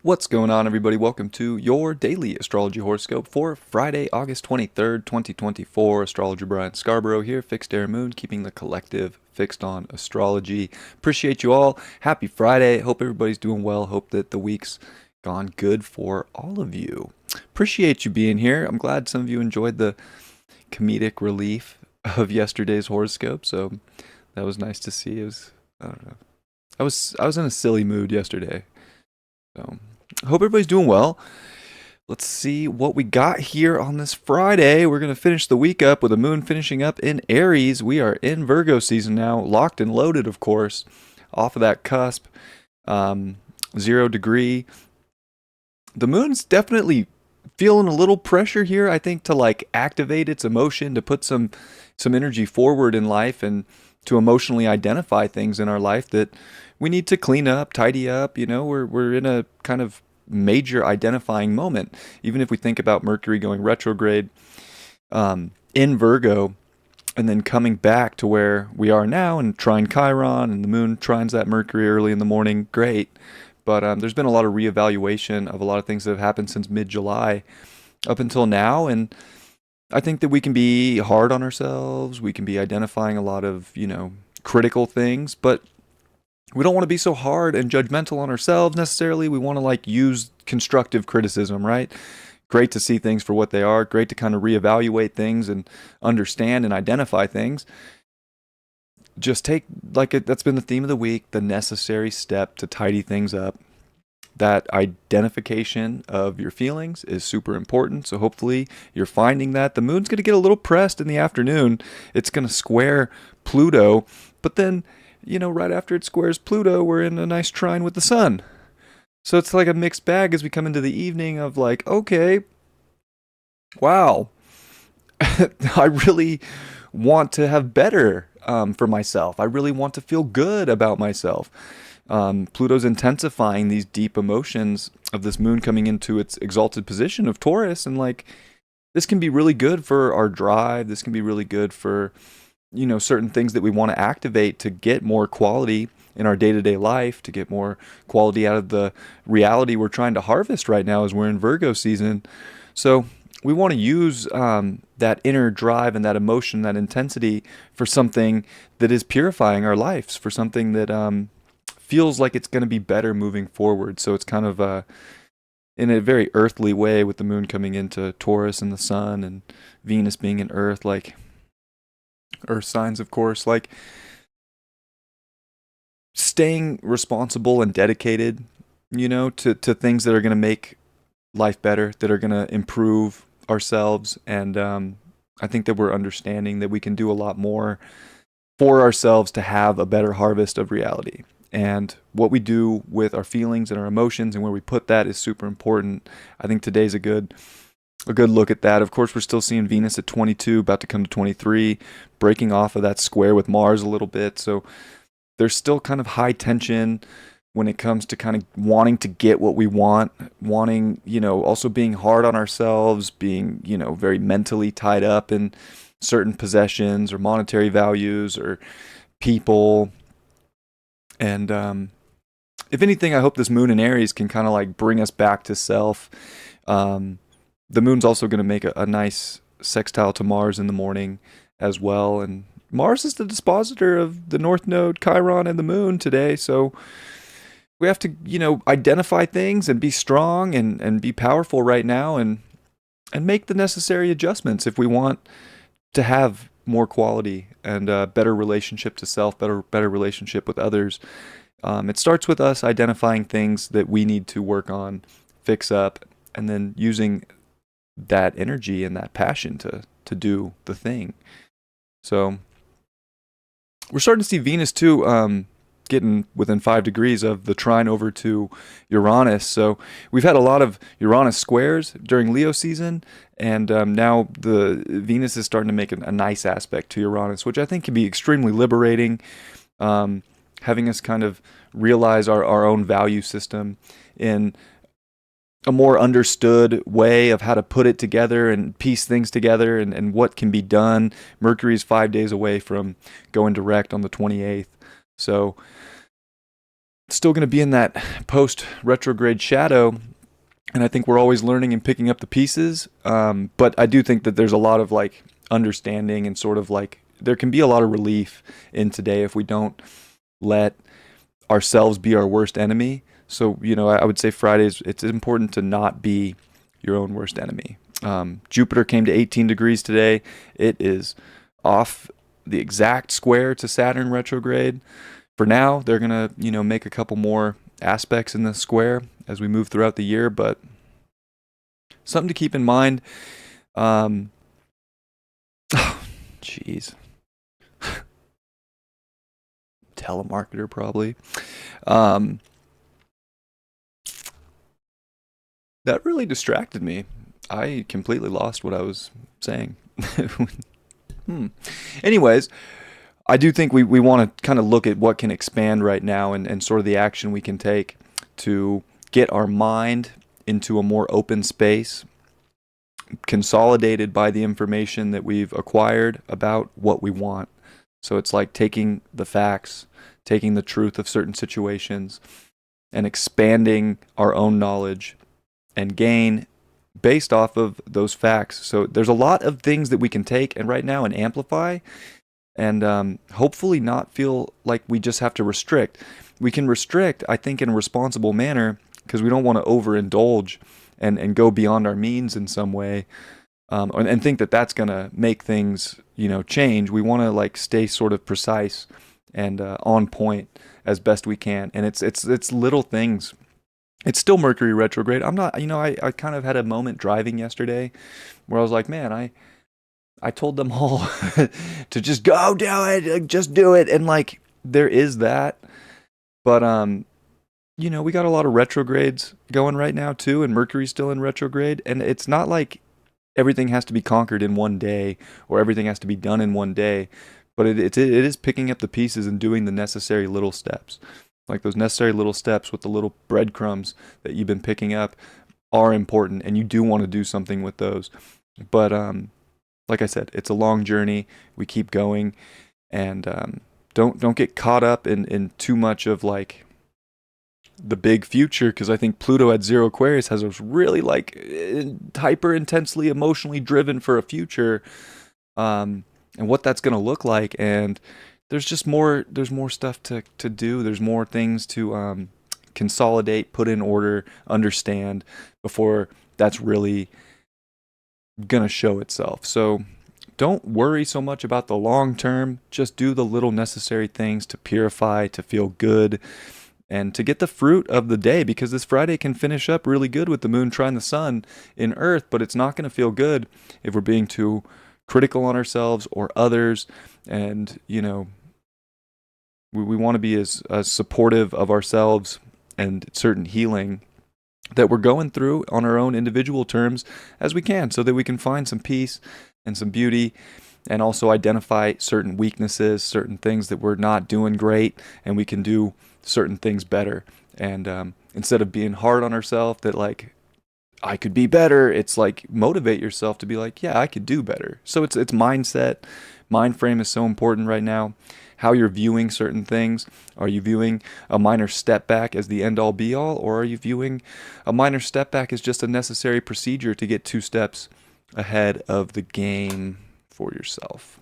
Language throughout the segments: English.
What's going on, everybody? Welcome to your daily astrology horoscope for Friday, August 23rd, 2024. Astrologer Brian Scarborough here, Fixed Air Moon, keeping the collective fixed on astrology. Appreciate you all. Happy Friday. Hope everybody's doing well. Hope that the week's gone good for all of you. Appreciate you being here. I'm glad some of you enjoyed the comedic relief of yesterday's horoscope, so that was nice to see. I don't know. I was in a silly mood yesterday. So, hope everybody's doing well. Let's see what we got here on this Friday. We're going to finish the week up with the moon finishing up in Aries. We are in Virgo season now, locked and loaded, of course, off of that cusp. 0 degree. The moon's definitely feeling a little pressure here, I think, to like activate its emotion, to put some energy forward in life and to emotionally identify things in our life that we need to clean up, tidy up. We're in a kind of major identifying moment. Even if we think about Mercury going retrograde in Virgo and then coming back to where we are now and trine Chiron and the moon trines that Mercury early in the morning, great. But there's been a lot of reevaluation of a lot of things that have happened since mid-July up until now. And I think that we can be hard on ourselves. We can be identifying a lot of, critical things, but we don't want to be so hard and judgmental on ourselves necessarily. We want to like use constructive criticism, right? Great to see things for what they are. Great to kind of reevaluate things and understand and identify things. Just take, that's been the theme of the week, the necessary step to tidy things up. That identification of your feelings is super important. So hopefully you're finding that. The moon's going to get a little pressed in the afternoon. It's going to square Pluto, but then, right after it squares Pluto, we're in a nice trine with the sun. So it's like a mixed bag as we come into the evening of like, okay, wow, I really want to have better for myself. I really want to feel good about myself. Pluto's intensifying these deep emotions of this moon coming into its exalted position of Taurus. And like, this can be really good for our drive. This can be really good for, certain things that we want to activate to get more quality in our day-to-day life, to get more quality out of the reality we're trying to harvest right now as we're in Virgo season. So we want to use that inner drive and that emotion, that intensity for something that is purifying our lives, for something that feels like it's going to be better moving forward. So it's kind of in a very earthly way with the moon coming into Taurus and the sun and Venus being in Earth, like Earth signs, of course, like staying responsible and dedicated, to things that are going to make life better, that are going to improve ourselves. And I think that we're understanding that we can do a lot more for ourselves to have a better harvest of reality. And what we do with our feelings and our emotions and where we put that is super important. I think today's a good look at that. Of course, we're still seeing Venus at 22, about to come to 23, breaking off of that square with Mars a little bit. So there's still kind of high tension when it comes to kind of wanting to get what we want, wanting, also being hard on ourselves, being, very mentally tied up in certain possessions or monetary values or people. And if anything, I hope this moon in Aries can kind of like bring us back to self. The moon's also going to make a nice sextile to Mars in the morning as well. And Mars is the dispositor of the North Node, Chiron, and the moon today. So we have to, identify things and be strong and be powerful right now and make the necessary adjustments if we want to have more quality and a better relationship to self, better relationship with others. It starts with us identifying things that we need to work on, fix up, and then using that energy and that passion to do the thing. So we're starting to see Venus too, getting within 5 degrees of the trine over to Uranus. So we've had a lot of Uranus squares during Leo season, and now the Venus is starting to make a nice aspect to Uranus, which I think can be extremely liberating, having us kind of realize our own value system in a more understood way of how to put it together and piece things together and what can be done. Mercury is 5 days away from going direct on the 28th. So still going to be in that post retrograde shadow. And I think we're always learning and picking up the pieces. But I do think that there's a lot of like understanding and sort of like there can be a lot of relief in today if we don't let ourselves be our worst enemy. So, I would say Fridays, it's important to not be your own worst enemy. Jupiter came to 18 degrees today. It is off the exact square to Saturn retrograde. For now, they're going to, make a couple more aspects in the square as we move throughout the year, but something to keep in mind. Jeez. Telemarketer, probably. That really distracted me. I completely lost what I was saying. Anyways, I do think we want to kind of look at what can expand right now and sort of the action we can take to get our mind into a more open space, consolidated by the information that we've acquired about what we want. So it's like taking the facts, taking the truth of certain situations, and expanding our own knowledge and gain based off of those facts. So there's a lot of things that we can take and right now and amplify and hopefully not feel like we just have to restrict. We can restrict, I think, in a responsible manner because we don't want to overindulge and go beyond our means in some way and think that that's going to make things, change. We want to like stay sort of precise and on point as best we can. And it's little things. It's still Mercury retrograde. I'm not, I kind of had a moment driving yesterday where I was like, man, I told them all to just go do it, just do it. And like, there is that. But, we got a lot of retrogrades going right now too. And Mercury's still in retrograde. And it's not like everything has to be conquered in one day or everything has to be done in one day. But it is picking up the pieces and doing the necessary little steps. Like those necessary little steps with the little breadcrumbs that you've been picking up are important, and you do want to do something with those. But like I said, it's a long journey. We keep going, and don't get caught up in too much of like the big future, because I think Pluto at 0 Aquarius has us really like hyper intensely emotionally driven for a future, and what that's going to look like. And there's more stuff to do. There's more things to consolidate, put in order, understand before that's really gonna show itself. So don't worry so much about the long term. Just do the little necessary things to purify, to feel good, and to get the fruit of the day, because this Friday can finish up really good with the moon trine the sun in Earth, but it's not going to feel good if we're being too critical on ourselves or others. And we want to be as supportive of ourselves and certain healing that we're going through on our own individual terms as we can, so that we can find some peace and some beauty, and also identify certain weaknesses, certain things that we're not doing great, and we can do certain things better. And instead of being hard on ourselves that like, I could be better, it's like motivate yourself to be like, yeah, I could do better. So it's mindset. Mind frame is so important right now. How you're viewing certain things. Are you viewing a minor step back as the end all be all, or are you viewing a minor step back as just a necessary procedure to get 2 steps ahead of the game for yourself?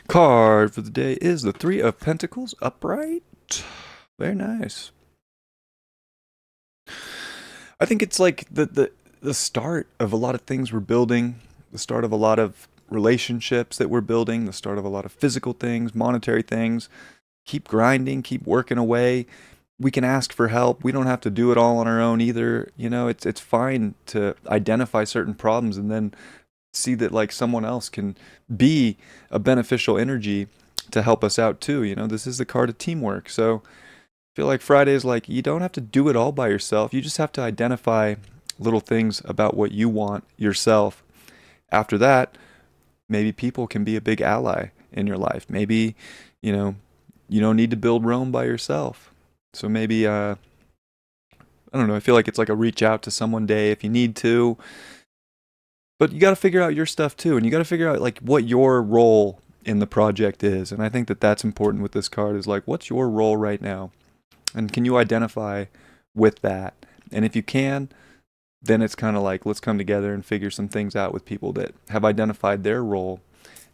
Card for the day is the 3 of Pentacles upright. Very nice. I think it's like the start of a lot of things we're building, the start of a lot of relationships that we're building, the start of a lot of physical things, monetary things. Keep grinding, keep working away. We can ask for help. We don't have to do it all on our own either. It's fine to identify certain problems and then see that like someone else can be a beneficial energy to help us out too. This is the card of teamwork. So feel like Friday is like you don't have to do it all by yourself. You just have to identify little things about what you want yourself. After that, maybe people can be a big ally in your life. Maybe, you know, you don't need to build Rome by yourself. So maybe, I don't know, I feel like it's like a reach out to someone day if you need to. But you got to figure out your stuff too. And you got to figure out like what your role in the project is. And I think that that's important with this card is like, what's your role right now? And can you identify with that? And if you can, then it's kind of like, let's come together and figure some things out with people that have identified their role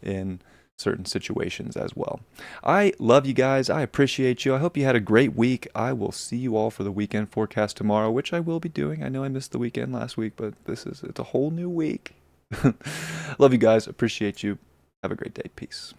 in certain situations as well. I love you guys. I appreciate you. I hope you had a great week. I will see you all for the weekend forecast tomorrow, which I will be doing. I know I missed the weekend last week, but it's a whole new week. Love you guys. Appreciate you. Have a great day. Peace.